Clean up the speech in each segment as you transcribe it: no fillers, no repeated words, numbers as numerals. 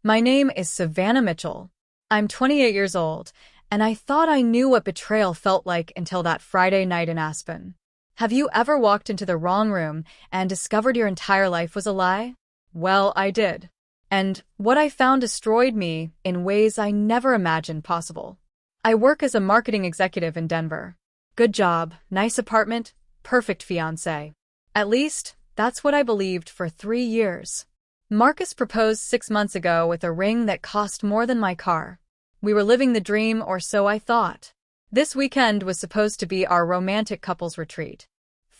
My name is Savannah Mitchell. I'm 28 years old, and I thought I knew what betrayal felt like until that Friday night in Aspen. Have you ever walked into the wrong room and discovered your entire life was a lie? Well, I did. And what I found destroyed me in ways I never imagined possible. I work as a marketing executive in Denver. Good job, nice apartment, perfect fiancé. At least, that's what I believed for 3 years. Marcus proposed 6 months ago with a ring that cost more than my car. We were living the dream, or so I thought. This weekend was supposed to be our romantic couples retreat.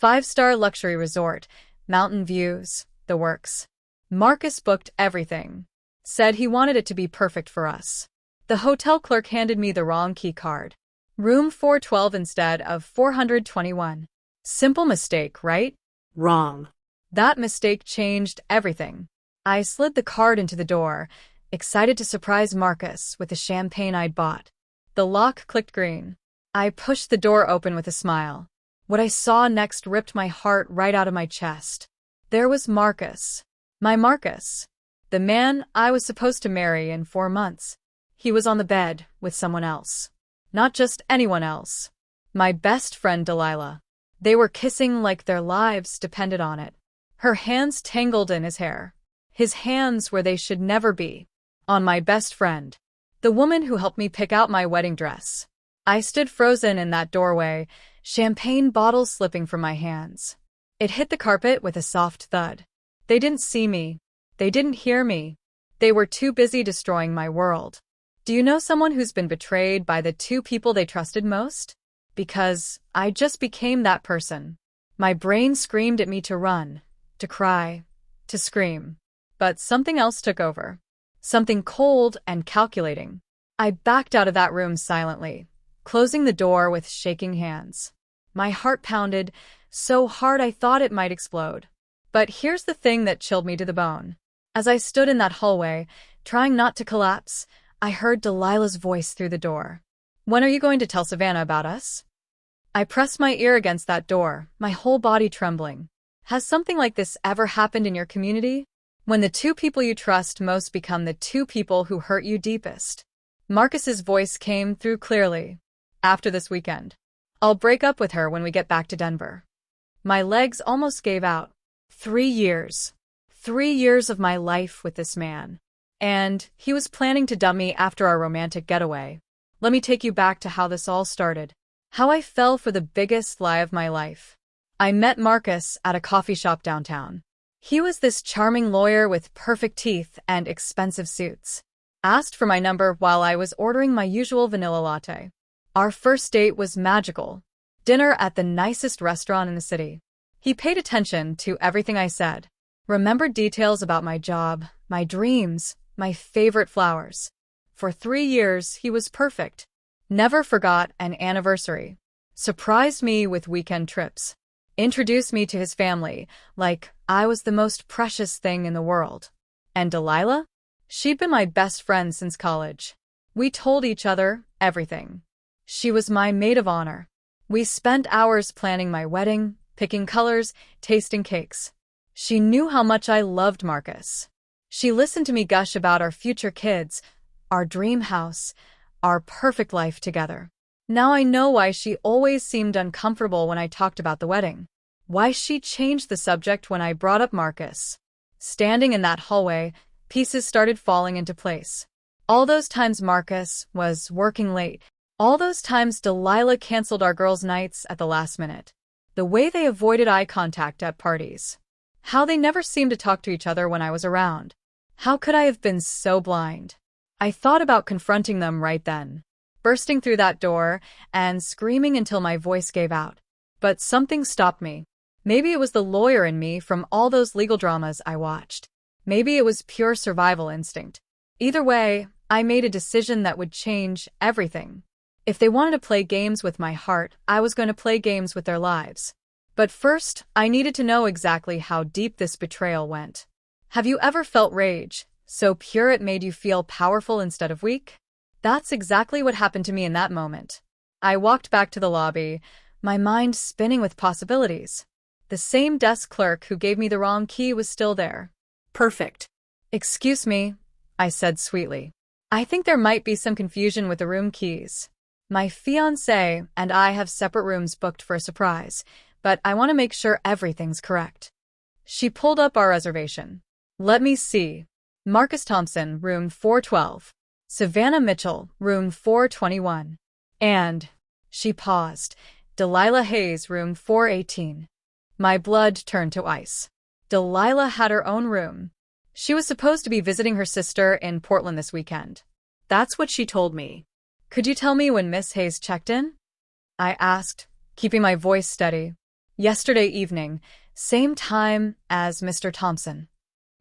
5-star luxury resort, mountain views, the works. Marcus booked everything. Said he wanted it to be perfect for us. The hotel clerk handed me the wrong key card. Room 412 instead of 421. Simple mistake, right? Wrong. That mistake changed everything. I slid the card into the door, excited to surprise Marcus with the champagne I'd bought. The lock clicked green. I pushed the door open with a smile. What I saw next ripped my heart right out of my chest. There was Marcus. My Marcus. The man I was supposed to marry in 4 months. He was on the bed with someone else. Not just anyone else. My best friend Delilah. They were kissing like their lives depended on it. Her hands tangled in his hair. His hands where they should never be. On my best friend. The woman who helped me pick out my wedding dress. I stood frozen in that doorway, champagne bottles slipping from my hands. It hit the carpet with a soft thud. They didn't see me. They didn't hear me. They were too busy destroying my world. Do you know someone who's been betrayed by the 2 people they trusted most? Because I just became that person. My brain screamed at me to run, to cry, to scream. But something else took over. Something cold and calculating. I backed out of that room silently, closing the door with shaking hands. My heart pounded so hard I thought it might explode. But here's the thing that chilled me to the bone. As I stood in that hallway, trying not to collapse, I heard Delilah's voice through the door. When are you going to tell Savannah about us? I pressed my ear against that door, my whole body trembling. Has something like this ever happened in your community? When the 2 people you trust most become the 2 people who hurt you deepest. Marcus's voice came through clearly. After this weekend. I'll break up with her when we get back to Denver. My legs almost gave out. 3 years. 3 years of my life with this man. And he was planning to dump me after our romantic getaway. Let me take you back to how this all started. How I fell for the biggest lie of my life. I met Marcus at a coffee shop downtown. He was this charming lawyer with perfect teeth and expensive suits. Asked for my number while I was ordering my usual vanilla latte. Our first date was magical. Dinner at the nicest restaurant in the city. He paid attention to everything I said. Remembered details about my job, my dreams, my favorite flowers. For 3 years, he was perfect. Never forgot an anniversary. Surprised me with weekend trips. Introduced me to his family, like I was the most precious thing in the world. And Delilah? She'd been my best friend since college. We told each other everything. She was my maid of honor. We spent hours planning my wedding, picking colors, tasting cakes. She knew how much I loved Marcus. She listened to me gush about our future kids, our dream house, our perfect life together. Now I know why she always seemed uncomfortable when I talked about the wedding. Why she changed the subject when I brought up Marcus. Standing in that hallway, pieces started falling into place. All those times Marcus was working late. All those times Delilah canceled our girls' nights at the last minute. The way they avoided eye contact at parties. How they never seemed to talk to each other when I was around. How could I have been so blind? I thought about confronting them right then. Bursting through that door and screaming until my voice gave out. But something stopped me. Maybe it was the lawyer in me from all those legal dramas I watched. Maybe it was pure survival instinct. Either way, I made a decision that would change everything. If they wanted to play games with my heart, I was going to play games with their lives. But first, I needed to know exactly how deep this betrayal went. Have you ever felt rage, so pure it made you feel powerful instead of weak? That's exactly what happened to me in that moment. I walked back to the lobby, my mind spinning with possibilities. The same desk clerk who gave me the wrong key was still there. Perfect. Excuse me, I said sweetly. I think there might be some confusion with the room keys. My fiancé and I have separate rooms booked for a surprise, but I want to make sure everything's correct. She pulled up our reservation. Let me see. Marcus Thompson, room 412. Savannah Mitchell, room 421. And, she paused, Delilah Hayes, room 418. My blood turned to ice. Delilah had her own room. She was supposed to be visiting her sister in Portland this weekend. That's what she told me. Could you tell me when Miss Hayes checked in? I asked, keeping my voice steady. Yesterday evening, same time as Mr. Thompson.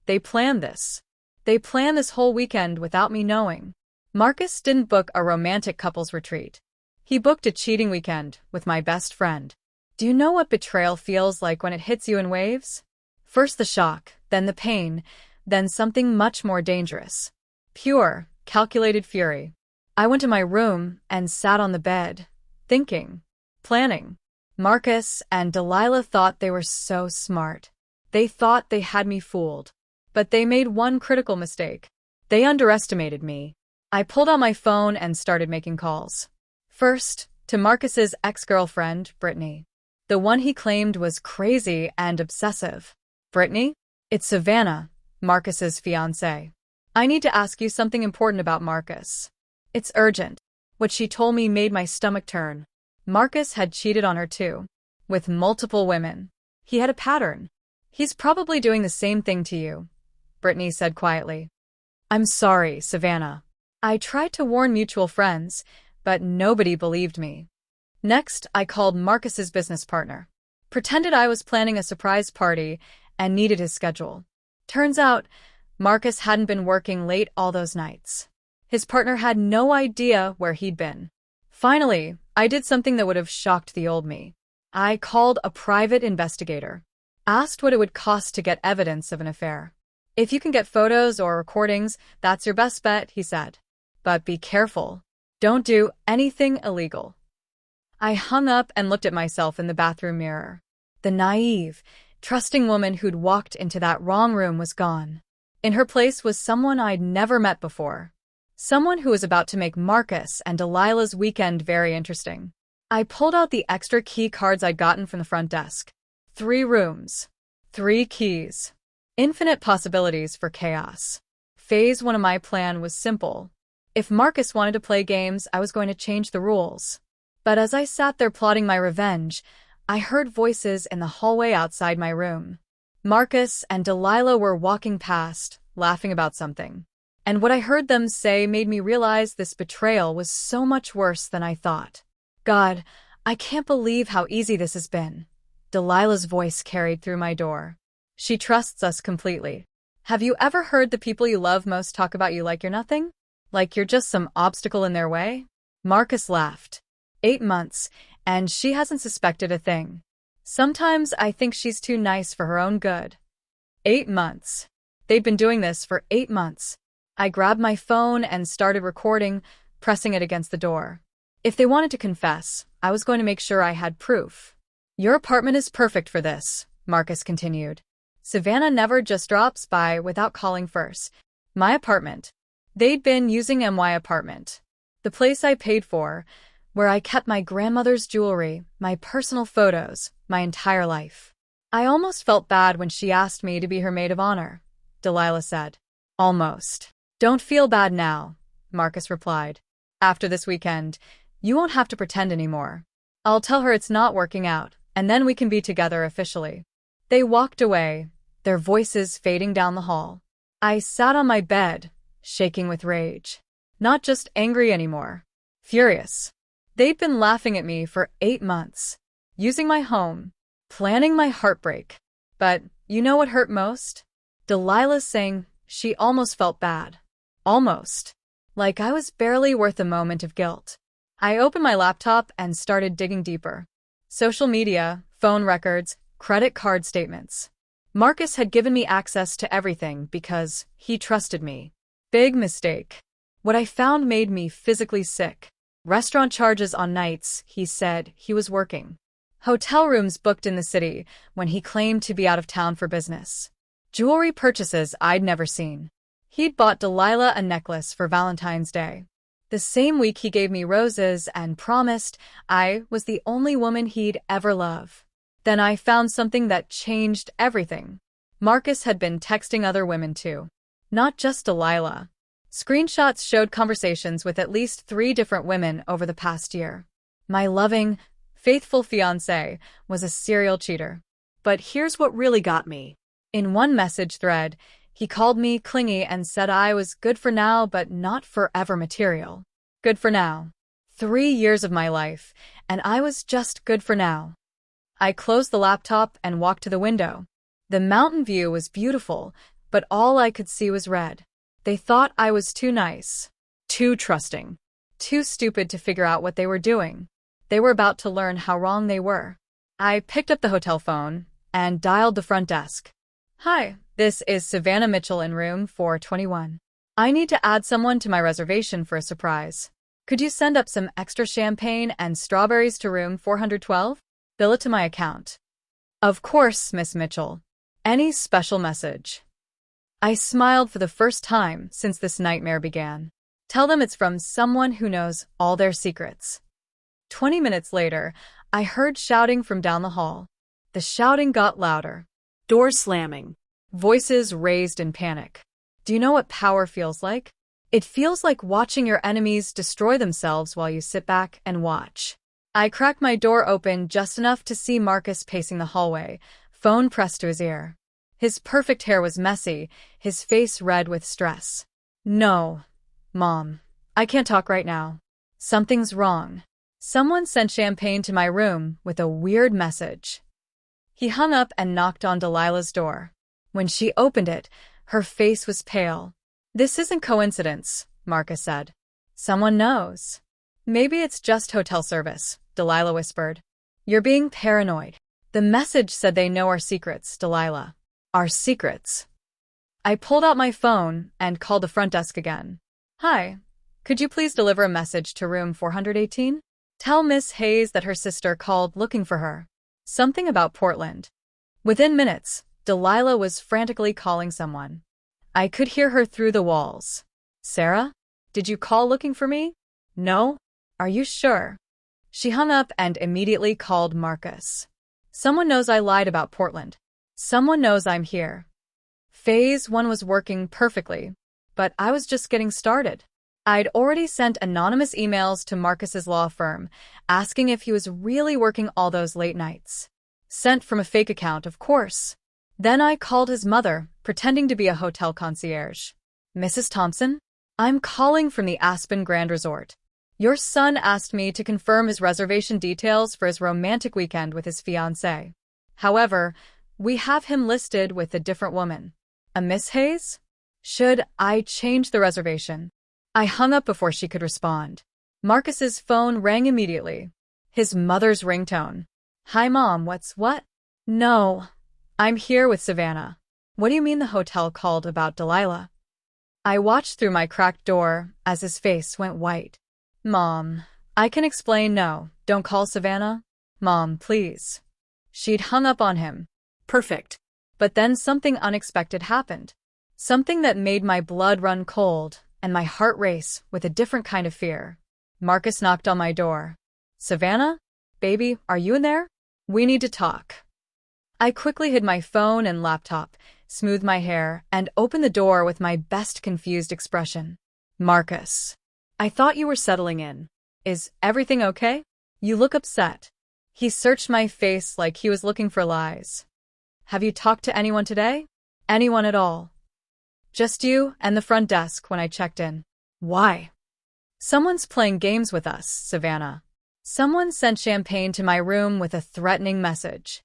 They planned this. They planned this whole weekend without me knowing. Marcus didn't book a romantic couples retreat. He booked a cheating weekend with my best friend. Do you know what betrayal feels like when it hits you in waves? First the shock, then the pain, then something much more dangerous. Pure, calculated fury. I went to my room and sat on the bed, thinking, planning. Marcus and Delilah thought they were so smart. They thought they had me fooled. But they made one critical mistake. They underestimated me. I pulled out my phone and started making calls. First, to Marcus's ex-girlfriend, Brittany. The one he claimed was crazy and obsessive. Brittany? It's Savannah, Marcus's fiancée. I need to ask you something important about Marcus. It's urgent. What she told me made my stomach turn. Marcus had cheated on her too. With multiple women. He had a pattern. He's probably doing the same thing to you, Brittany said quietly. I'm sorry, Savannah. I tried to warn mutual friends, but nobody believed me. Next, I called Marcus's business partner. Pretended I was planning a surprise party and needed his schedule. Turns out, Marcus hadn't been working late all those nights. His partner had no idea where he'd been. Finally, I did something that would have shocked the old me. I called a private investigator. Asked what it would cost to get evidence of an affair. If you can get photos or recordings, that's your best bet, he said. But be careful. Don't do anything illegal. I hung up and looked at myself in the bathroom mirror. The naive, trusting woman who'd walked into that wrong room was gone. In her place was someone I'd never met before. Someone who was about to make Marcus and Delilah's weekend very interesting. I pulled out the extra key cards I'd gotten from the front desk. 3 rooms. 3 keys. Infinite possibilities for chaos. Phase 1 of my plan was simple. If Marcus wanted to play games, I was going to change the rules. But as I sat there plotting my revenge, I heard voices in the hallway outside my room. Marcus and Delilah were walking past, laughing about something. And what I heard them say made me realize this betrayal was so much worse than I thought. God, I can't believe how easy this has been. Delilah's voice carried through my door. She trusts us completely. Have you ever heard the people you love most talk about you like you're nothing? Like you're just some obstacle in their way? Marcus laughed. 8 months, and she hasn't suspected a thing. Sometimes I think she's too nice for her own good. 8 months. They'd been doing this for 8 months. I grabbed my phone and started recording, pressing it against the door. If they wanted to confess, I was going to make sure I had proof. Your apartment is perfect for this, Marcus continued. Savannah never just drops by without calling first. My apartment. They'd been using my apartment. The place I paid for, where I kept my grandmother's jewelry, my personal photos, my entire life. I almost felt bad when she asked me to be her maid of honor, Delilah said. Almost. Don't feel bad now, Marcus replied. After this weekend, you won't have to pretend anymore. I'll tell her it's not working out, and then we can be together officially. They walked away, their voices fading down the hall. I sat on my bed, shaking with rage. Not just angry anymore. Furious. They'd been laughing at me for 8 months. Using my home. Planning my heartbreak. But you know what hurt most? Delilah saying she almost felt bad. Almost. Like I was barely worth a moment of guilt. I opened my laptop and started digging deeper. Social media, phone records, credit card statements. Marcus had given me access to everything because he trusted me. Big mistake. What I found made me physically sick. Restaurant charges on nights he said he was working. Hotel rooms booked in the city when he claimed to be out of town for business. Jewelry purchases I'd never seen. He'd bought Delilah a necklace for Valentine's Day. The same week he gave me roses and promised I was the only woman he'd ever love. Then I found something that changed everything. Marcus had been texting other women too. Not just Delilah. Screenshots showed conversations with at least 3 different women over the past year. My loving, faithful fiancé was a serial cheater. But here's what really got me. In one message thread, he called me clingy and said I was good for now but not forever material. Good for now. 3 years of my life, and I was just good for now. I closed the laptop and walked to the window. The mountain view was beautiful, but all I could see was red. They thought I was too nice, too trusting, too stupid to figure out what they were doing. They were about to learn how wrong they were. I picked up the hotel phone and dialed the front desk. Hi, this is Savannah Mitchell in room 421. I need to add someone to my reservation for a surprise. Could you send up some extra champagne and strawberries to room 412? Bill it to my account. Of course, Miss Mitchell. Any special message? I smiled for the first time since this nightmare began. Tell them it's from someone who knows all their secrets. 20 minutes later, I heard shouting from down the hall. The shouting got louder. Doors slamming. Voices raised in panic. Do you know what power feels like? It feels like watching your enemies destroy themselves while you sit back and watch. I cracked my door open just enough to see Marcus pacing the hallway, phone pressed to his ear. His perfect hair was messy, his face red with stress. No, Mom. I can't talk right now. Something's wrong. Someone sent champagne to my room with a weird message. He hung up and knocked on Delilah's door. When she opened it, her face was pale. This isn't coincidence, Marcus said. Someone knows. Maybe it's just hotel service, Delilah whispered. You're being paranoid. The message said they know our secrets, Delilah. Our secrets. I pulled out my phone and called the front desk again. Hi, could you please deliver a message to room 418? Tell Miss Hayes that her sister called looking for her. Something about Portland. Within minutes, Delilah was frantically calling someone. I could hear her through the walls. Sarah? Did you call looking for me? No? Are you sure? She hung up and immediately called Marcus. Someone knows I lied about Portland. Someone knows I'm here. Phase 1 was working perfectly, but I was just getting started. I'd already sent anonymous emails to Marcus's law firm, asking if he was really working all those late nights. Sent from a fake account, of course. Then I called his mother, pretending to be a hotel concierge. Mrs. Thompson? I'm calling from the Aspen Grand Resort. Your son asked me to confirm his reservation details for his romantic weekend with his fiancée. However, we have him listed with a different woman. A Miss Hayes? Should I change the reservation? I hung up before she could respond. Marcus's phone rang immediately. His mother's ringtone. Hi, Mom, what? No. I'm here with Savannah. What do you mean the hotel called about Delilah? I watched through my cracked door as his face went white. Mom, I can explain. No, don't call Savannah. Mom, please. She'd hung up on him. Perfect. But then something unexpected happened. Something that made my blood run cold and my heart race with a different kind of fear. Marcus knocked on my door. Savannah? Baby, are you in there? We need to talk. I quickly hid my phone and laptop, smoothed my hair, and opened the door with my best confused expression. Marcus. I thought you were settling in. Is everything okay? You look upset. He searched my face like he was looking for lies. Have you talked to anyone today? Anyone at all? Just you and the front desk when I checked in. Why? Someone's playing games with us, Savannah. Someone sent champagne to my room with a threatening message.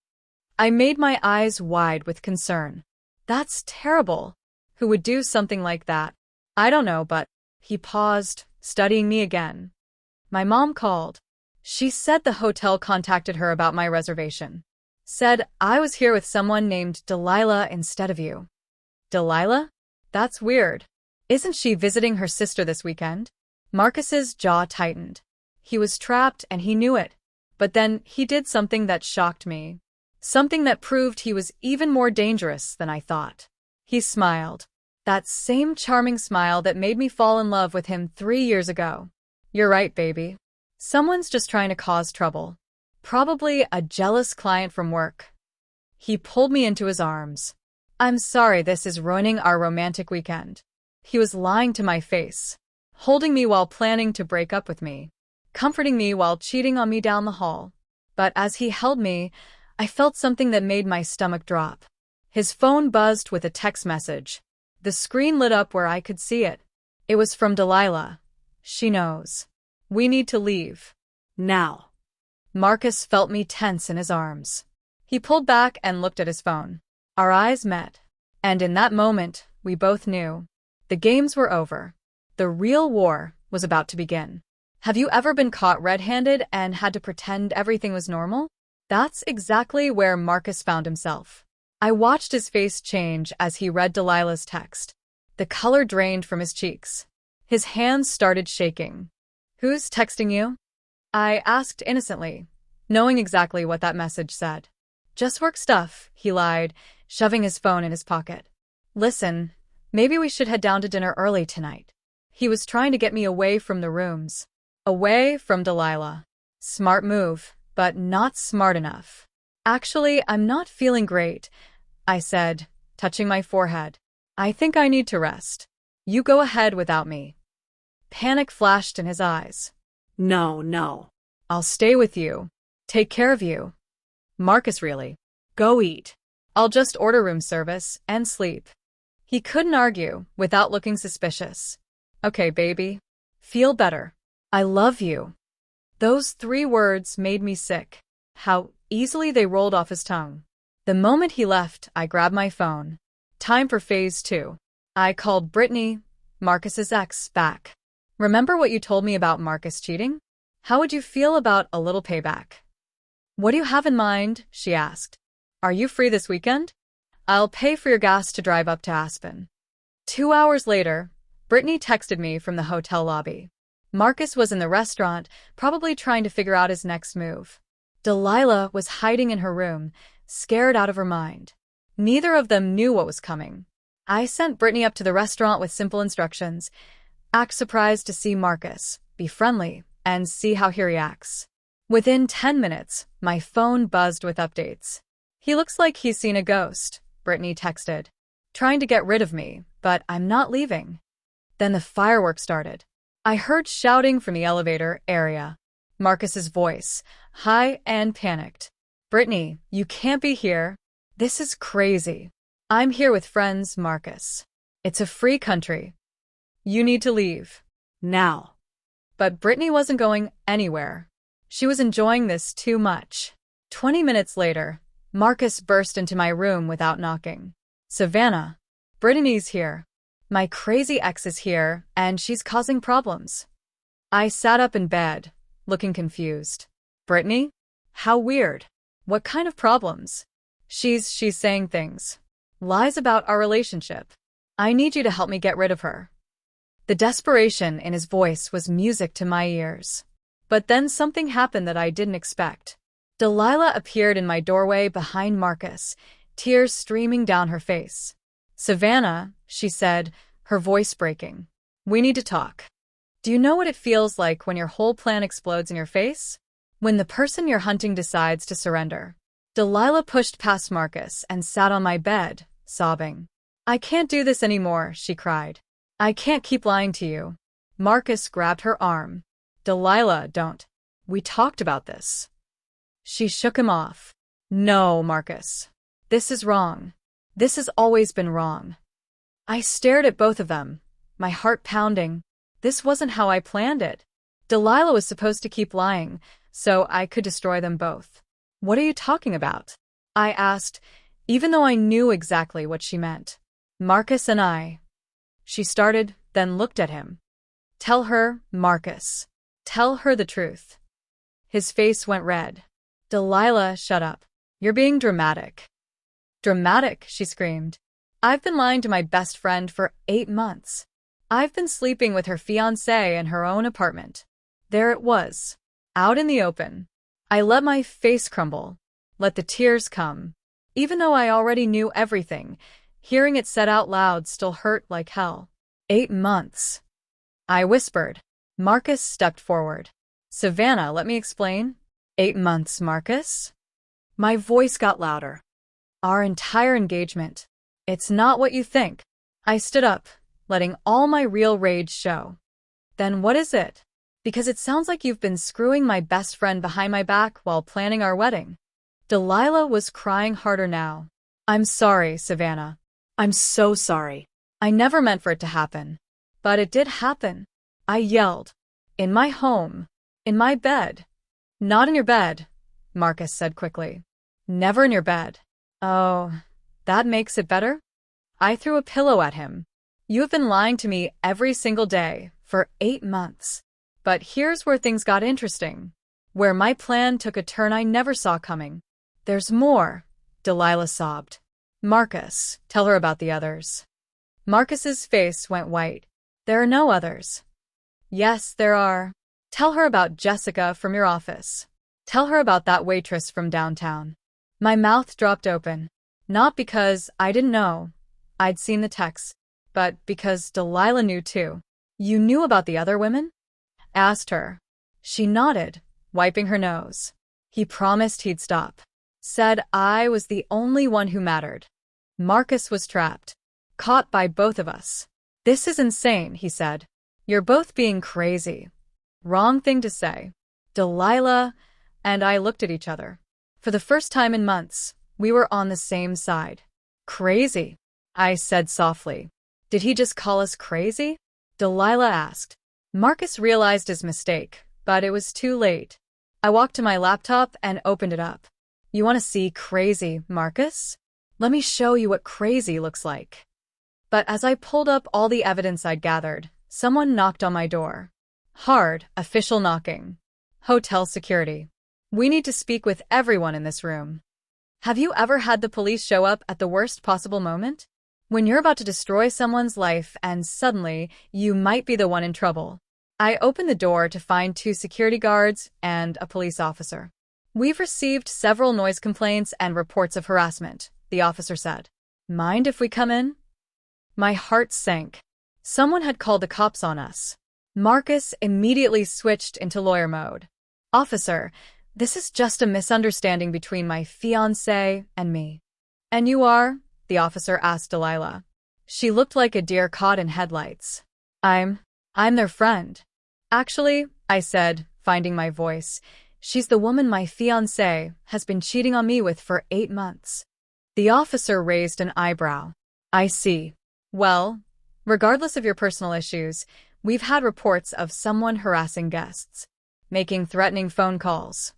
I made my eyes wide with concern. That's terrible. Who would do something like that? I don't know, but... He paused, studying me again. My mom called. She said the hotel contacted her about my reservation. Said I was here with someone named Delilah instead of you. Delilah? That's weird. Isn't she visiting her sister this weekend? Marcus's jaw tightened. He was trapped and he knew it. But then he did something that shocked me. Something that proved he was even more dangerous than I thought. He smiled. That same charming smile that made me fall in love with him 3 years ago. You're right, baby. Someone's just trying to cause trouble. Probably a jealous client from work. He pulled me into his arms. I'm sorry this is ruining our romantic weekend. He was lying to my face, holding me while planning to break up with me, comforting me while cheating on me down the hall. But as he held me, I felt something that made my stomach drop. His phone buzzed with a text message. The screen lit up where I could see it. It was from Delilah. She knows. We need to leave. Now. Marcus felt me tense in his arms. He pulled back and looked at his phone. Our eyes met. And in that moment, we both knew. The games were over. The real war was about to begin. Have you ever been caught red-handed and had to pretend everything was normal? That's exactly where Marcus found himself. I watched his face change as he read Delilah's text. The color drained from his cheeks. His hands started shaking. Who's texting you? I asked innocently, knowing exactly what that message said. Just work stuff, he lied, shoving his phone in his pocket. Listen, maybe we should head down to dinner early tonight. He was trying to get me away from the rooms. Away from Delilah. Smart move, but not smart enough. Actually, I'm not feeling great, I said, touching my forehead. I think I need to rest. You go ahead without me. Panic flashed in his eyes. No. I'll stay with you. Take care of you. Marcus, really. Go eat. I'll just order room service and sleep. He couldn't argue without looking suspicious. Okay, baby. Feel better. I love you. Those 3 words made me sick. How easily they rolled off his tongue. The moment he left, I grabbed my phone. Time for phase 2. I called Brittany, Marcus's ex, back. Remember what you told me about Marcus cheating? How would you feel about a little payback? What do you have in mind? She asked. Are you free this weekend? I'll pay for your gas to drive up to Aspen. 2 hours later, Brittany texted me from the hotel lobby. Marcus was in the restaurant, probably trying to figure out his next move. Delilah was hiding in her room, scared out of her mind. Neither of them knew what was coming. I sent Brittany up to the restaurant with simple instructions. Act surprised to see Marcus, be friendly, and see how he reacts. Within 10 minutes, my phone buzzed with updates. He looks like he's seen a ghost, Brittany texted. Trying to get rid of me, but I'm not leaving. Then the fireworks started. I heard shouting from the elevator area. Marcus's voice, high and panicked. Brittany, you can't be here. This is crazy. I'm here with friends, Marcus. It's a free country. You need to leave. Now. But Brittany wasn't going anywhere. She was enjoying this too much. 20 minutes later, Marcus burst into my room without knocking. Savannah, Brittany's here. My crazy ex is here, and she's causing problems. I sat up in bed, looking confused. Brittany? How weird. What kind of problems? She's saying things. Lies about our relationship. I need you to help me get rid of her. The desperation in his voice was music to my ears. But then something happened that I didn't expect. Delilah appeared in my doorway behind Marcus, tears streaming down her face. Savannah, she said, her voice breaking. We need to talk. Do you know what it feels like when your whole plan explodes in your face? When the person you're hunting decides to surrender. Delilah pushed past Marcus and sat on my bed, sobbing. I can't do this anymore, she cried. I can't keep lying to you. Marcus grabbed her arm. Delilah, don't. We talked about this. She shook him off. No, Marcus. This is wrong. This has always been wrong. I stared at both of them, my heart pounding. This wasn't how I planned it. Delilah was supposed to keep lying, so I could destroy them both. What are you talking about? I asked, even though I knew exactly what she meant. Marcus and I. She started, then looked at him. Tell her, Marcus. Tell her the truth. His face went red. Delilah, shut up. You're being dramatic. Dramatic, she screamed. I've been lying to my best friend for 8 months. I've been sleeping with her fiancé in her own apartment. There it was, out in the open. I let my face crumble, let the tears come. Even though I already knew everything, Hearing it said out loud still hurt like hell. 8 months. I whispered. Marcus stepped forward. Savannah, let me explain. 8 months, Marcus? My voice got louder. Our entire engagement. It's not what you think. I stood up, letting all my real rage show. Then what is it? Because it sounds like you've been screwing my best friend behind my back while planning our wedding. Delilah was crying harder now. I'm sorry, Savannah. I'm so sorry. I never meant for it to happen. But it did happen. I yelled. In my home. In my bed. Not in your bed, Marcus said quickly. Never in your bed. Oh, that makes it better? I threw a pillow at him. You have been lying to me every single day for 8 months. But here's where things got interesting. Where my plan took a turn I never saw coming. There's more, Delilah sobbed. Marcus, tell her about the others. Marcus's face went white. There are no others. Yes, there are. Tell her about Jessica from your office. Tell her about that waitress from downtown. My mouth dropped open. Not because I didn't know. I'd seen the texts. But because Delilah knew too. You knew about the other women? Asked her. She nodded, wiping her nose. He promised he'd stop. Said I was the only one who mattered. Marcus was trapped. Caught by both of us. This is insane, he said. You're both being crazy. Wrong thing to say. Delilah and I looked at each other. For the first time in months, we were on the same side. Crazy, I said softly. Did he just call us crazy? Delilah asked. Marcus realized his mistake, but it was too late. I walked to my laptop and opened it up. You want to see crazy, Marcus? Let me show you what crazy looks like. But as I pulled up all the evidence I'd gathered, someone knocked on my door. Hard, official knocking. Hotel security. We need to speak with everyone in this room. Have you ever had the police show up at the worst possible moment? When you're about to destroy someone's life and suddenly you might be the one in trouble. I opened the door to find 2 security guards and a police officer. We've received several noise complaints and reports of harassment, the officer said. Mind if we come in? My heart sank. Someone had called the cops on us. Marcus immediately switched into lawyer mode. Officer, this is just a misunderstanding between my fiancé and me. And you are? The officer asked Delilah. She looked like a deer caught in headlights. I'm their friend. Actually, I said, finding my voice, she's the woman my fiancé has been cheating on me with for 8 months. The officer raised an eyebrow. I see. Well, regardless of your personal issues, we've had reports of someone harassing guests, making threatening phone calls.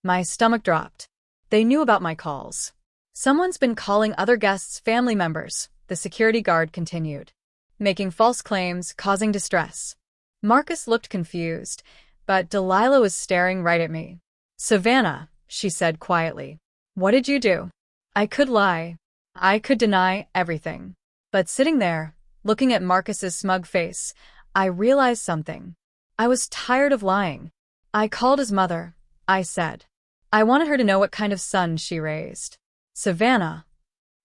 My stomach dropped. They knew about my calls. Someone's been calling other guests' family members, the security guard continued, making false claims, causing distress. Marcus looked confused, but Delilah was staring right at me. Savannah, she said quietly. What did you do? I could lie. I could deny everything. But sitting there, looking at Marcus's smug face, I realized something. I was tired of lying. I called his mother, I said. I wanted her to know what kind of son she raised. Savannah.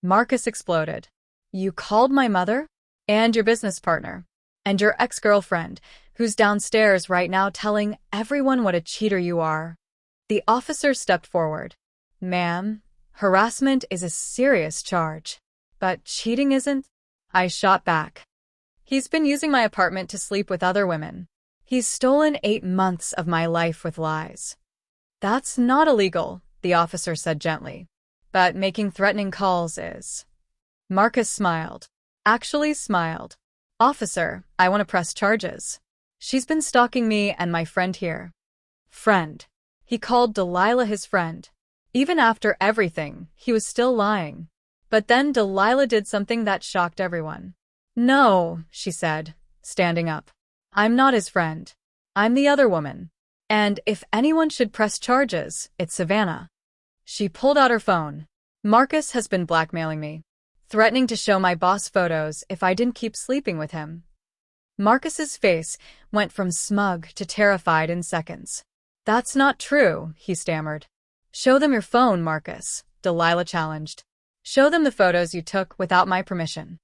Marcus exploded. You called my mother? And your business partner. And your ex-girlfriend, who's downstairs right now telling everyone what a cheater you are. The officer stepped forward. Ma'am, harassment is a serious charge. But cheating isn't? I shot back. He's been using my apartment to sleep with other women. He's stolen 8 months of my life with lies. That's not illegal, the officer said gently. But making threatening calls is. Marcus smiled. Actually smiled. Officer, I want to press charges. She's been stalking me and my friend here. Friend. He called Delilah his friend. Even after everything, he was still lying. But then Delilah did something that shocked everyone. No, she said, standing up. I'm not his friend. I'm the other woman. And if anyone should press charges, it's Savannah. She pulled out her phone. Marcus has been blackmailing me, threatening to show my boss photos if I didn't keep sleeping with him. Marcus's face went from smug to terrified in seconds. That's not true, he stammered. Show them your phone, Marcus, Delilah challenged. Show them the photos you took without my permission.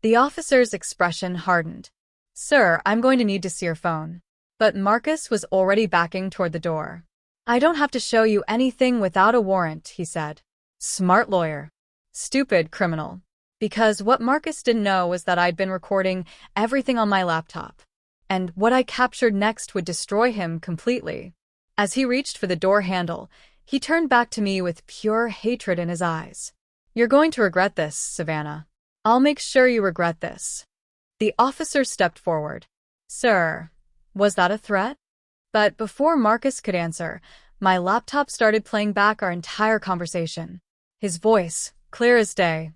The officer's expression hardened. Sir, I'm going to need to see your phone. But Marcus was already backing toward the door. I don't have to show you anything without a warrant, he said. Smart lawyer. Stupid criminal. Because what Marcus didn't know was that I'd been recording everything on my laptop. And what I captured next would destroy him completely. As he reached for the door handle, he turned back to me with pure hatred in his eyes. You're going to regret this, Savannah. I'll make sure you regret this. The officer stepped forward. Sir, was that a threat? But before Marcus could answer, my laptop started playing back our entire conversation. His voice, clear as day.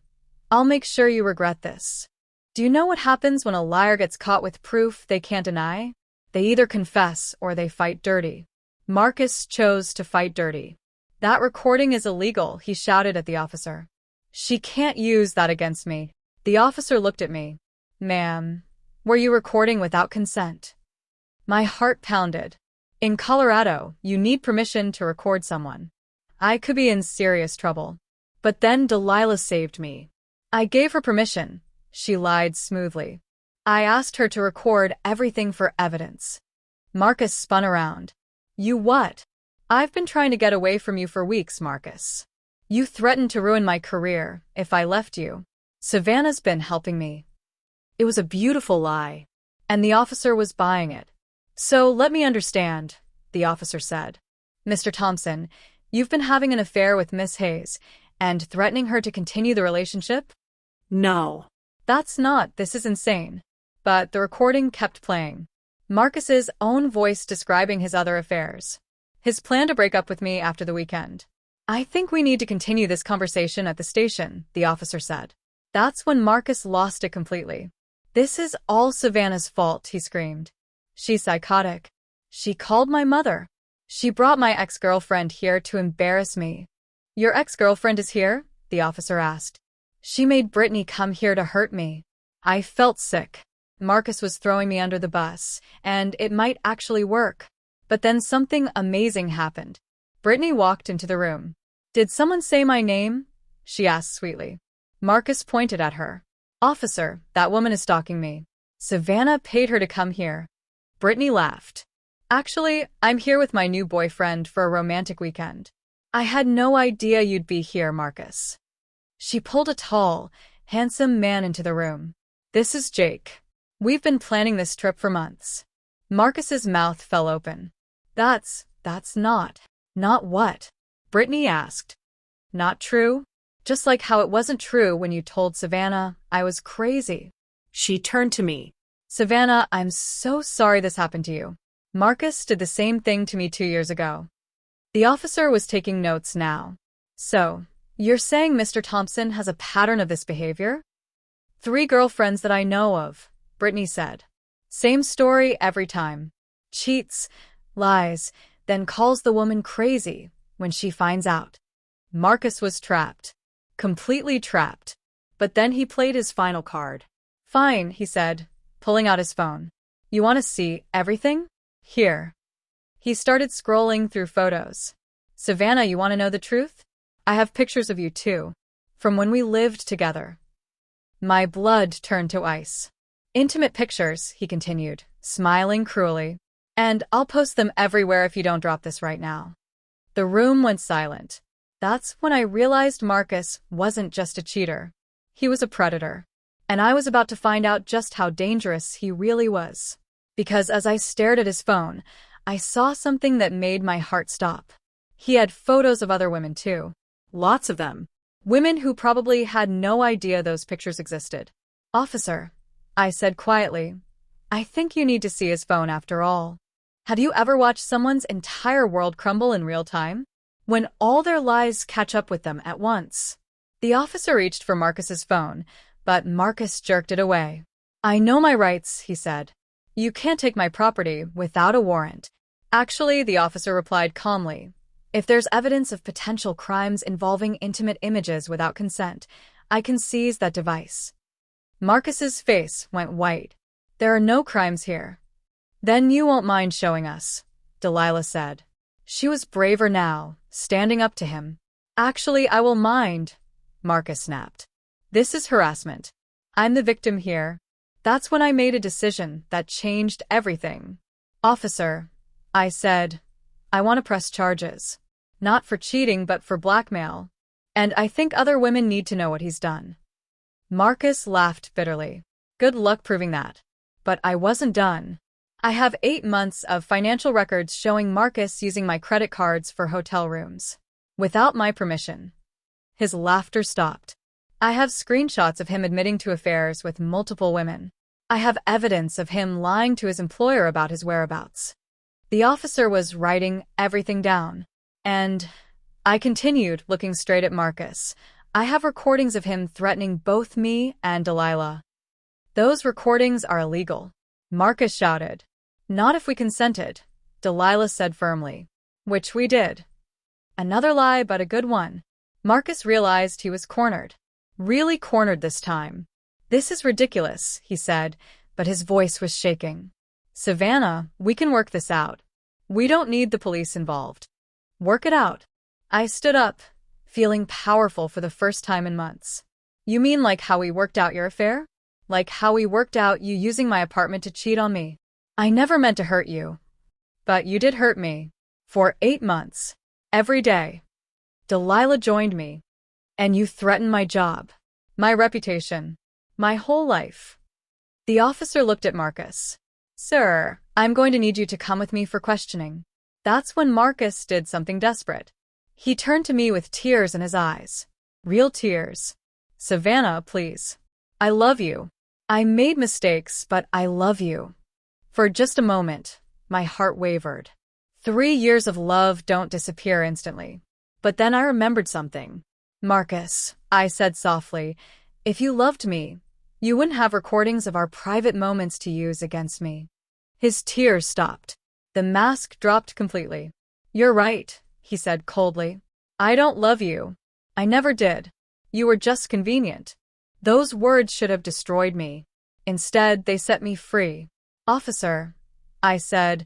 I'll make sure you regret this. Do you know what happens when a liar gets caught with proof they can't deny? They either confess or they fight dirty. Marcus chose to fight dirty. That recording is illegal, he shouted at the officer. She can't use that against me. The officer looked at me. Ma'am, were you recording without consent? My heart pounded. In Colorado, you need permission to record someone. I could be in serious trouble. But then Delilah saved me. I gave her permission. She lied smoothly. I asked her to record everything for evidence. Marcus spun around. You what? I've been trying to get away from you for weeks, Marcus. You threatened to ruin my career if I left you. Savannah's been helping me. It was a beautiful lie, and the officer was buying it. So let me understand, the officer said. Mr. Thompson, you've been having an affair with Miss Hayes and threatening her to continue the relationship? No. This is insane. But the recording kept playing. Marcus's own voice describing his other affairs. His plan to break up with me after the weekend. I think we need to continue this conversation at the station, the officer said. That's when Marcus lost it completely. This is all Savannah's fault, he screamed. She's psychotic. She called my mother. She brought my ex-girlfriend here to embarrass me. Your ex-girlfriend is here? The officer asked. She made Brittany come here to hurt me. I felt sick. Marcus was throwing me under the bus, and it might actually work. But then something amazing happened. Brittany walked into the room. Did someone say my name? She asked sweetly. Marcus pointed at her. Officer, that woman is stalking me. Savannah paid her to come here. Brittany laughed. Actually, I'm here with my new boyfriend for a romantic weekend. I had no idea you'd be here, Marcus. She pulled a tall, handsome man into the room. This is Jake. We've been planning this trip for months. Marcus's mouth fell open. That's not. Not what? Brittany asked. Not true? Just like how it wasn't true when you told Savannah I was crazy. She turned to me. Savannah, I'm so sorry this happened to you. Marcus did the same thing to me 2 years ago. The officer was taking notes now. So, you're saying Mr. Thompson has a pattern of this behavior? 3 girlfriends that I know of, Brittany said. Same story every time. Cheats, lies, then calls the woman crazy when she finds out. Marcus was trapped. Completely trapped. But then he played his final card. Fine, he said, pulling out his phone. You want to see everything? Here. He started scrolling through photos. Savannah, you want to know the truth? I have pictures of you too. From when we lived together. My blood turned to ice. Intimate pictures, he continued, smiling cruelly. And I'll post them everywhere if you don't drop this right now. The room went silent. That's when I realized Marcus wasn't just a cheater. He was a predator. And I was about to find out just how dangerous he really was. Because as I stared at his phone, I saw something that made my heart stop. He had photos of other women too. Lots of them. Women who probably had no idea those pictures existed. Officer, I said quietly, I think you need to see his phone after all. Have you ever watched someone's entire world crumble in real time? When all their lies catch up with them at once. The officer reached for Marcus's phone, but Marcus jerked it away. I know my rights, he said. You can't take my property without a warrant. Actually, the officer replied calmly, if there's evidence of potential crimes involving intimate images without consent, I can seize that device. Marcus's face went white. There are no crimes here. Then you won't mind showing us, Delilah said. She was braver now, standing up to him. Actually, I will mind, Marcus snapped. This is harassment. I'm the victim here. That's when I made a decision that changed everything. Officer, I said, I want to press charges. Not for cheating but for blackmail. And I think other women need to know what he's done. Marcus laughed bitterly. Good luck proving that. But I wasn't done. I have 8 months of financial records showing Marcus using my credit cards for hotel rooms. Without my permission. His laughter stopped. I have screenshots of him admitting to affairs with multiple women. I have evidence of him lying to his employer about his whereabouts. The officer was writing everything down. And I continued, looking straight at Marcus. I have recordings of him threatening both me and Delilah. Those recordings are illegal. Marcus shouted. Not if we consented, Delilah said firmly. Which we did. Another lie, but a good one. Marcus realized he was cornered. Really cornered this time. This is ridiculous, he said, but his voice was shaking. Savannah, we can work this out. We don't need the police involved. Work it out. I stood up, feeling powerful for the first time in months. You mean like how we worked out your affair? Like how we worked out you using my apartment to cheat on me? I never meant to hurt you. But you did hurt me. For 8 months. Every day. Delilah joined me. And you threatened my job. My reputation. My whole life. The officer looked at Marcus. Sir, I'm going to need you to come with me for questioning. That's when Marcus did something desperate. He turned to me with tears in his eyes. Real tears. Savannah, please. I love you. I made mistakes, but I love you. For just a moment, my heart wavered. 3 years of love don't disappear instantly. But then I remembered something. Marcus, I said softly, if you loved me, you wouldn't have recordings of our private moments to use against me. His tears stopped. The mask dropped completely. You're right, he said coldly. I don't love you. I never did. You were just convenient. Those words should have destroyed me. Instead, they set me free. Officer, I said,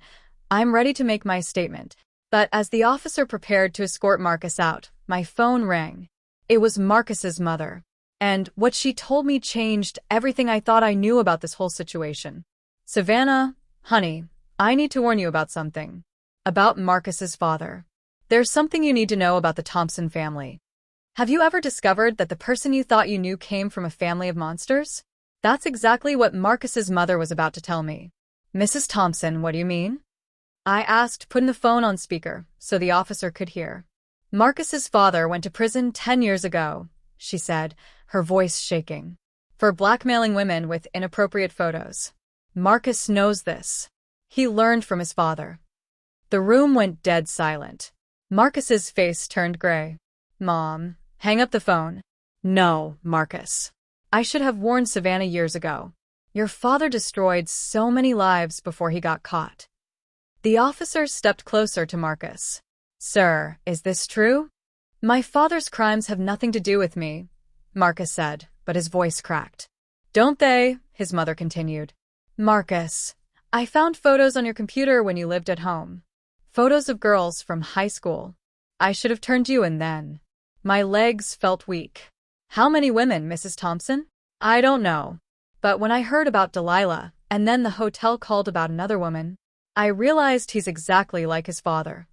I'm ready to make my statement. But as the officer prepared to escort Marcus out, my phone rang. It was Marcus's mother. And what she told me changed everything I thought I knew about this whole situation. Savannah, honey, I need to warn you about something. About Marcus's father. There's something you need to know about the Thompson family. Have you ever discovered that the person you thought you knew came from a family of monsters? That's exactly what Marcus's mother was about to tell me. Mrs. Thompson, what do you mean? I asked, putting the phone on speaker, so the officer could hear. Marcus's father went to prison 10 years ago, she said, her voice shaking. For blackmailing women with inappropriate photos. Marcus knows this. He learned from his father. The room went dead silent. Marcus's face turned gray. Mom, hang up the phone. No, Marcus. I should have warned Savannah years ago. Your father destroyed so many lives before he got caught. The officer stepped closer to Marcus. Sir, is this true? My father's crimes have nothing to do with me, Marcus said, but his voice cracked. Don't they? His mother continued. Marcus, I found photos on your computer when you lived at home. Photos of girls from high school. I should have turned you in then. My legs felt weak. How many women, Mrs. Thompson? I don't know. But when I heard about Delilah, and then the hotel called about another woman, I realized he's exactly like his father.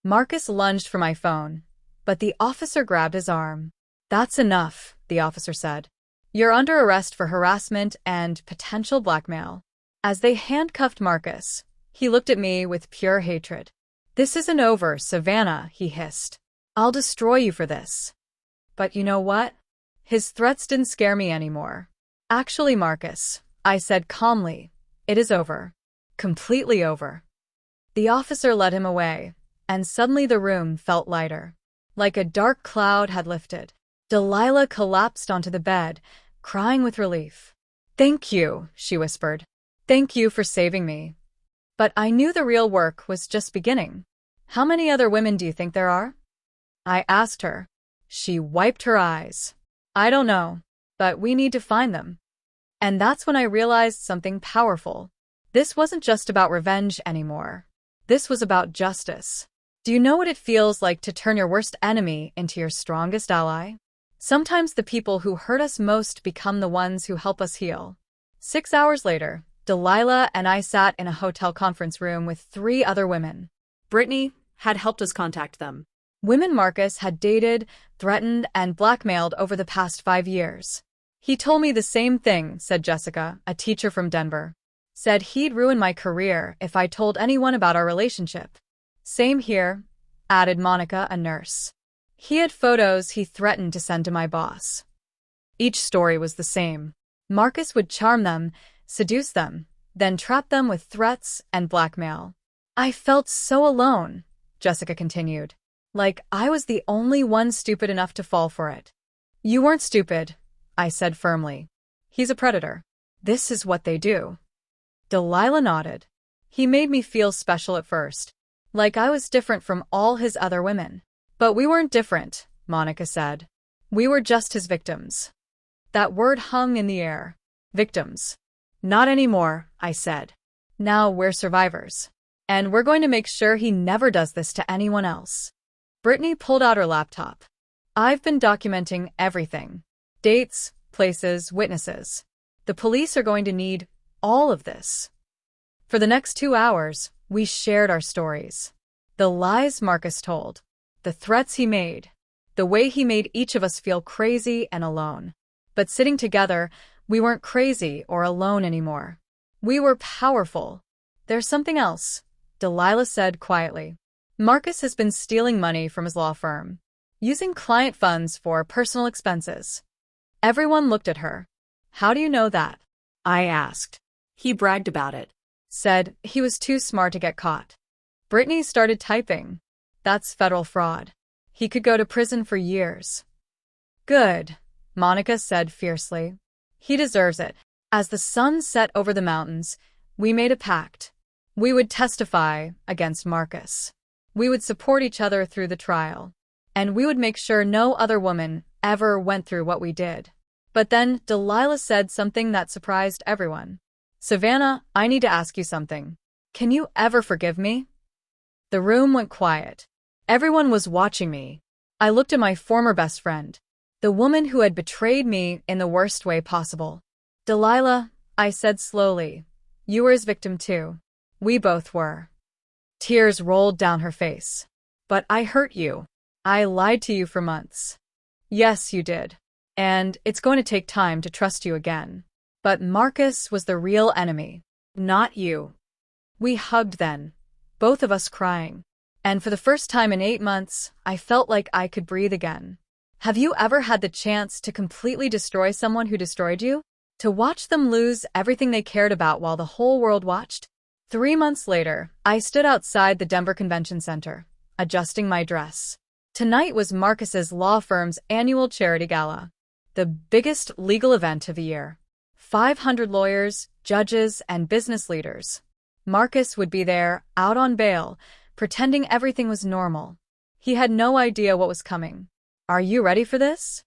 Marcus lunged for my phone, but the officer grabbed his arm. That's enough, the officer said. You're under arrest for harassment and potential blackmail. As they handcuffed Marcus, he looked at me with pure hatred. This isn't over, Savannah, he hissed. I'll destroy you for this. But you know what? His threats didn't scare me anymore. Actually, Marcus, I said calmly, it is over. Completely over. The officer led him away, and suddenly the room felt lighter. Like a dark cloud had lifted. Delilah collapsed onto the bed, crying with relief. Thank you, she whispered. Thank you for saving me. But I knew the real work was just beginning. How many other women do you think there are? I asked her. She wiped her eyes. I don't know, but we need to find them. And that's when I realized something powerful. This wasn't just about revenge anymore. This was about justice. Do you know what it feels like to turn your worst enemy into your strongest ally? Sometimes the people who hurt us most become the ones who help us heal. 6 hours later, Delilah and I sat in a hotel conference room with 3 other women. Brittany had helped us contact them. Women Marcus had dated, threatened, and blackmailed over the past 5 years. He told me the same thing, said Jessica, a teacher from Denver. Said he'd ruin my career if I told anyone about our relationship. Same here, added Monica, a nurse. He had photos he threatened to send to my boss. Each story was the same. Marcus would charm them, seduce them, then trap them with threats and blackmail. I felt so alone, Jessica continued. Like I was the only one stupid enough to fall for it. You weren't stupid, I said firmly. He's a predator. This is what they do. Delilah nodded. He made me feel special at first, like I was different from all his other women. But we weren't different, Monica said. We were just his victims. That word hung in the air. Victims. Not anymore, I said. Now we're survivors. And we're going to make sure he never does this to anyone else. Brittany pulled out her laptop. I've been documenting everything. Dates, places, witnesses. The police are going to need all of this. For the next 2 hours, we shared our stories. The lies Marcus told. The threats he made. The way he made each of us feel crazy and alone. But sitting together, we weren't crazy or alone anymore. We were powerful. There's something else, Delilah said quietly. Marcus has been stealing money from his law firm, using client funds for personal expenses. Everyone looked at her. How do you know that? I asked. He bragged about it. Said he was too smart to get caught. Brittany started typing. That's federal fraud. He could go to prison for years. Good, Monica said fiercely. He deserves it. As the sun set over the mountains, we made a pact. We would testify against Marcus. We would support each other through the trial. And we would make sure no other woman ever went through what we did. But then Delilah said something that surprised everyone. Savannah, I need to ask you something. Can you ever forgive me? The room went quiet. Everyone was watching me. I looked at my former best friend, the woman who had betrayed me in the worst way possible. Delilah, I said slowly, you were his victim too. We both were. Tears rolled down her face. But I hurt you. I lied to you for months. Yes, you did. And it's going to take time to trust you again. But Marcus was the real enemy, not you. We hugged then, both of us crying. And for the first time in 8 months, I felt like I could breathe again. Have you ever had the chance to completely destroy someone who destroyed you? To watch them lose everything they cared about while the whole world watched? 3 months later, I stood outside the Denver Convention Center, adjusting my dress. Tonight was Marcus's law firm's annual charity gala, the biggest legal event of the year. 500 lawyers, judges, and business leaders. Marcus would be there, out on bail, pretending everything was normal. He had no idea what was coming. Are you ready for this?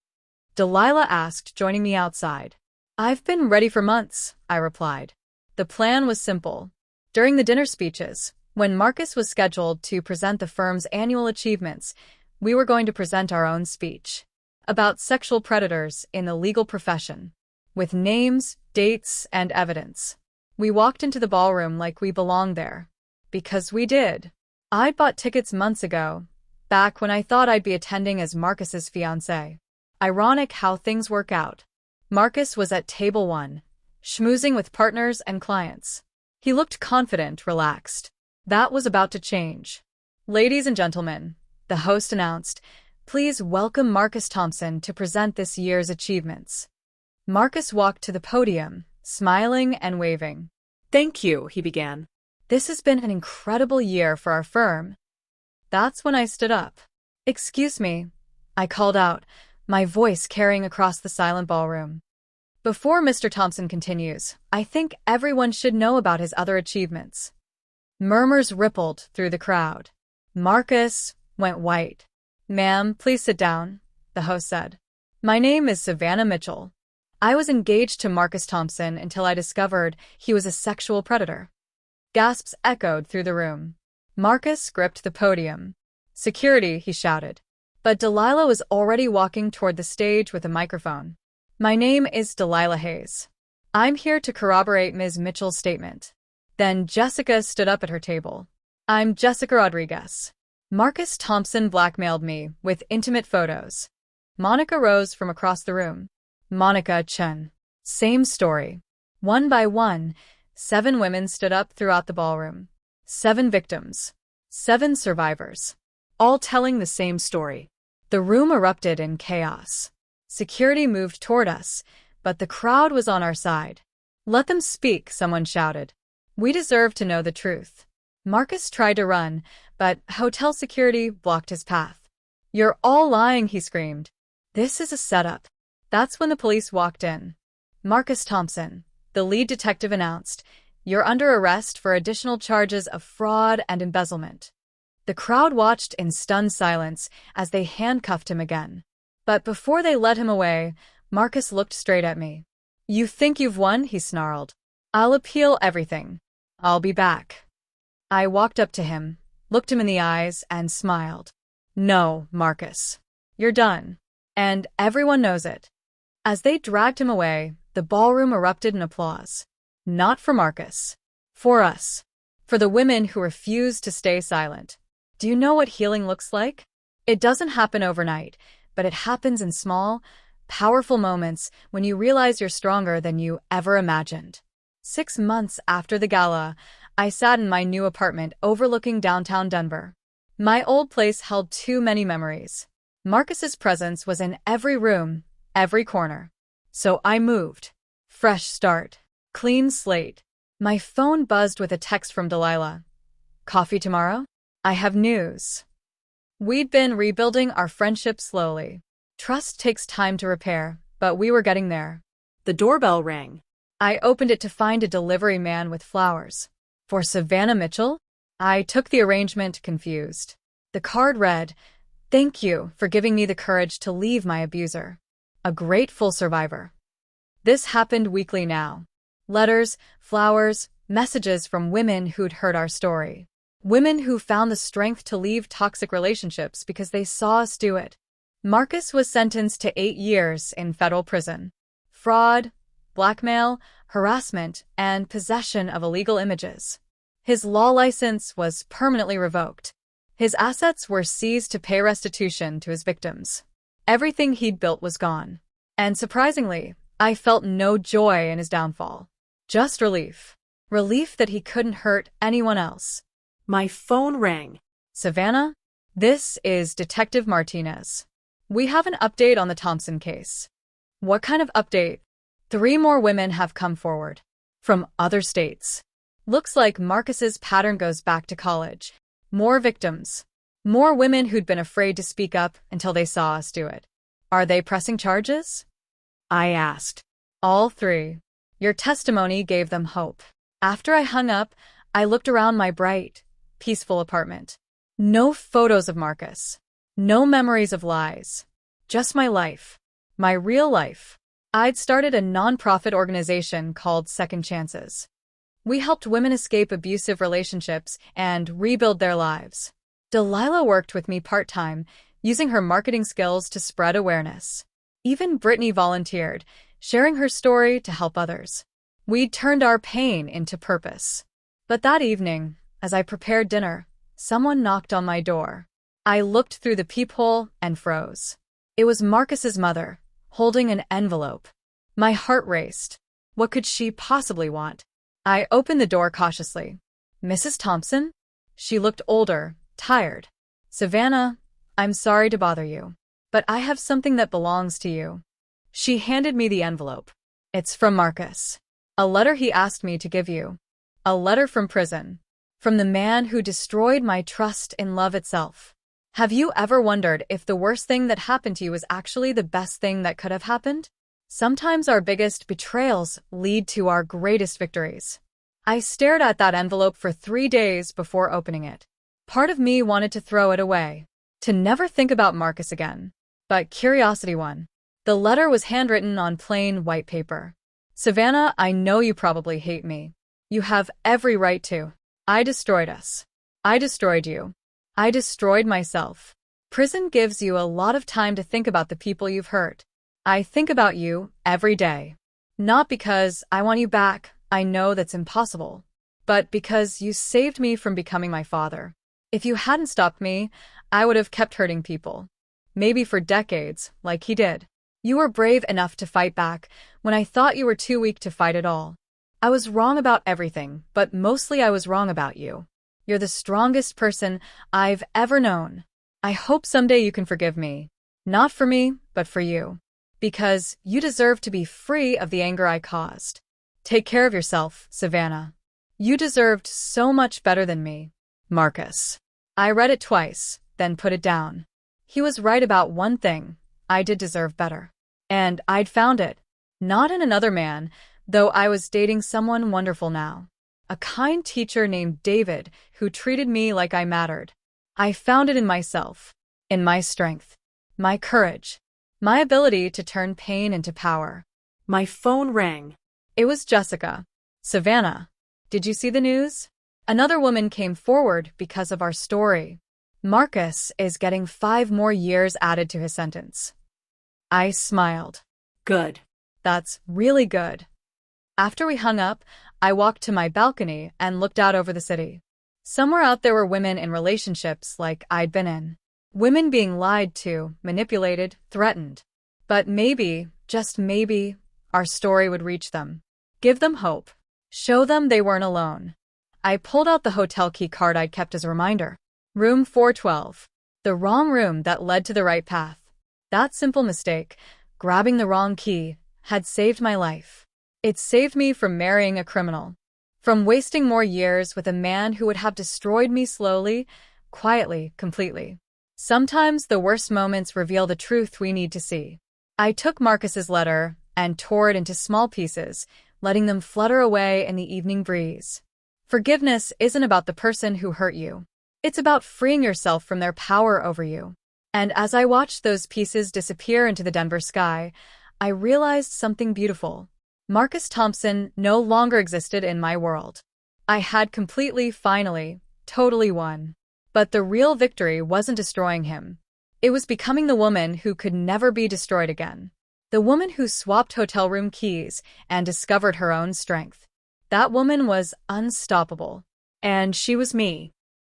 Delilah asked, joining me outside. I've been ready for months, I replied. The plan was simple. During the dinner speeches, when Marcus was scheduled to present the firm's annual achievements, we were going to present our own speech about sexual predators in the legal profession, with names, dates, and evidence. We walked into the ballroom like we belonged there. Because we did. I'd bought tickets months ago, back when I thought I'd be attending as Marcus's fiancé. Ironic how things work out. Marcus was at table 1, schmoozing with partners and clients. He looked confident, relaxed. That was about to change. Ladies and gentlemen, the host announced, please welcome Marcus Thompson to present this year's achievements. Marcus walked to the podium, smiling and waving. Thank you, he began. This has been an incredible year for our firm. That's when I stood up. Excuse me, I called out, my voice carrying across the silent ballroom. Before Mr. Thompson continues, I think everyone should know about his other achievements. Murmurs rippled through the crowd. Marcus went white. Ma'am, please sit down, the host said. My name is Savannah Mitchell. I was engaged to Marcus Thompson until I discovered he was a sexual predator. Gasps echoed through the room. Marcus gripped the podium. Security, he shouted. But Delilah was already walking toward the stage with a microphone. "My name is Delilah Hayes. I'm here to corroborate Ms. Mitchell's statement." Then Jessica stood up at her table. "I'm Jessica Rodriguez. Marcus Thompson blackmailed me with intimate photos." Monica rose from across the room. "Monica Chen." Same story. One by one, 7 women stood up throughout the ballroom. 7 victims. 7 survivors. All telling the same story. The room erupted in chaos. Security moved toward us, but the crowd was on our side. "Let them speak," someone shouted. "We deserve to know the truth." Marcus tried to run, but hotel security blocked his path. "You're all lying," he screamed. "This is a setup." That's when the police walked in. "Marcus Thompson," the lead detective announced, "you're under arrest for additional charges of fraud and embezzlement." The crowd watched in stunned silence as they handcuffed him again. But before they led him away, Marcus looked straight at me. "You think you've won?" he snarled. "I'll appeal everything. I'll be back." I walked up to him, looked him in the eyes, and smiled. "No, Marcus. You're done. And everyone knows it." As they dragged him away, the ballroom erupted in applause. Not for Marcus. For us. For the women who refused to stay silent. Do you know what healing looks like? It doesn't happen overnight, but it happens in small, powerful moments when you realize you're stronger than you ever imagined. 6 months after the gala, I sat in my new apartment overlooking downtown Denver. My old place held too many memories. Marcus's presence was in every room, every corner. So I moved. Fresh start. Clean slate. My phone buzzed with a text from Delilah. "Coffee tomorrow? I have news." We'd been rebuilding our friendship slowly. Trust takes time to repair, but we were getting there. The doorbell rang. I opened it to find a delivery man with flowers. "For Savannah Mitchell?" I took the arrangement, confused. The card read, "Thank you for giving me the courage to leave my abuser. A grateful survivor." This happened weekly now. Letters, flowers, messages from women who'd heard our story. Women who found the strength to leave toxic relationships because they saw us do it. Marcus was sentenced to 8 years in federal prison. Fraud, blackmail, harassment, and possession of illegal images. His law license was permanently revoked. His assets were seized to pay restitution to his victims. Everything he'd built was gone. And surprisingly, I felt no joy in his downfall. Just relief. Relief that he couldn't hurt anyone else. My phone rang. "Savannah? This is Detective Martinez. We have an update on the Thompson case." "What kind of update?" 3 more women have come forward. From other states. Looks like Marcus's pattern goes back to college. More victims. More women who'd been afraid to speak up until they saw us do it. "Are they pressing charges?" I asked. "All 3. Your testimony gave them hope." After I hung up, I looked around my bright, peaceful apartment. No photos of Marcus. No memories of lies. Just my life. My real life. I'd started a nonprofit organization called Second Chances. We helped women escape abusive relationships and rebuild their lives. Delilah worked with me part-time, using her marketing skills to spread awareness. Even Brittany volunteered, sharing her story to help others. We'd turned our pain into purpose. But that evening, as I prepared dinner, someone knocked on my door. I looked through the peephole and froze. It was Marcus's mother, holding an envelope. My heart raced. What could she possibly want? I opened the door cautiously. "Mrs. Thompson?" She looked older, tired. "Savannah, I'm sorry to bother you, but I have something that belongs to you." She handed me the envelope. "It's from Marcus. A letter he asked me to give you. A letter from prison. From the man who destroyed my trust in love itself. Have you ever wondered if the worst thing that happened to you is actually the best thing that could have happened? Sometimes our biggest betrayals lead to our greatest victories." I stared at that envelope for 3 days before opening it. Part of me wanted to throw it away, to never think about Marcus again. But curiosity won. The letter was handwritten on plain white paper. "Savannah, I know you probably hate me. You have every right to. I destroyed us. I destroyed you. I destroyed myself. Prison gives you a lot of time to think about the people you've hurt. I think about you every day. Not because I want you back, I know that's impossible, but because you saved me from becoming my father. If you hadn't stopped me, I would have kept hurting people. Maybe for decades, like he did. You were brave enough to fight back when I thought you were too weak to fight at all. I was wrong about everything, but mostly I was wrong about you. You're the strongest person I've ever known. I hope someday you can forgive me. Not for me, but for you. Because you deserve to be free of the anger I caused. Take care of yourself, Savannah. You deserved so much better than me. Marcus. I read it twice, then put it down. He was right about one thing. I did deserve better. And I'd found it. Not in another man, though I was dating someone wonderful now. A kind teacher named David who treated me like I mattered. I found it in myself, in my strength, my courage, my ability to turn pain into power. My phone rang. It was Jessica. Savannah, did you see the news? Another woman came forward because of our story. Marcus is getting 5 more years added to his sentence. I smiled. Good. That's really good. After we hung up, I walked to my balcony and looked out over the city. Somewhere out there were women in relationships like I'd been in. Women being lied to, manipulated, threatened. But maybe, just maybe, our story would reach them. Give them hope. Show them they weren't alone. I pulled out the hotel key card I'd kept as a reminder. Room 412. The wrong room that led to the right path. That simple mistake, grabbing the wrong key, had saved my life. It saved me from marrying a criminal. From wasting more years with a man who would have destroyed me slowly, quietly, completely. Sometimes the worst moments reveal the truth we need to see. I took Marcus's letter and tore it into small pieces, letting them flutter away in the evening breeze. Forgiveness isn't about the person who hurt you. It's about freeing yourself from their power over you. And as I watched those pieces disappear into the Denver sky, I realized something beautiful. Marcus Thompson no longer existed in my world. I had completely, finally, totally won. But the real victory wasn't destroying him. It was becoming the woman who could never be destroyed again. The woman who swapped hotel room keys and discovered her own strength. That woman was unstoppable. And she was me.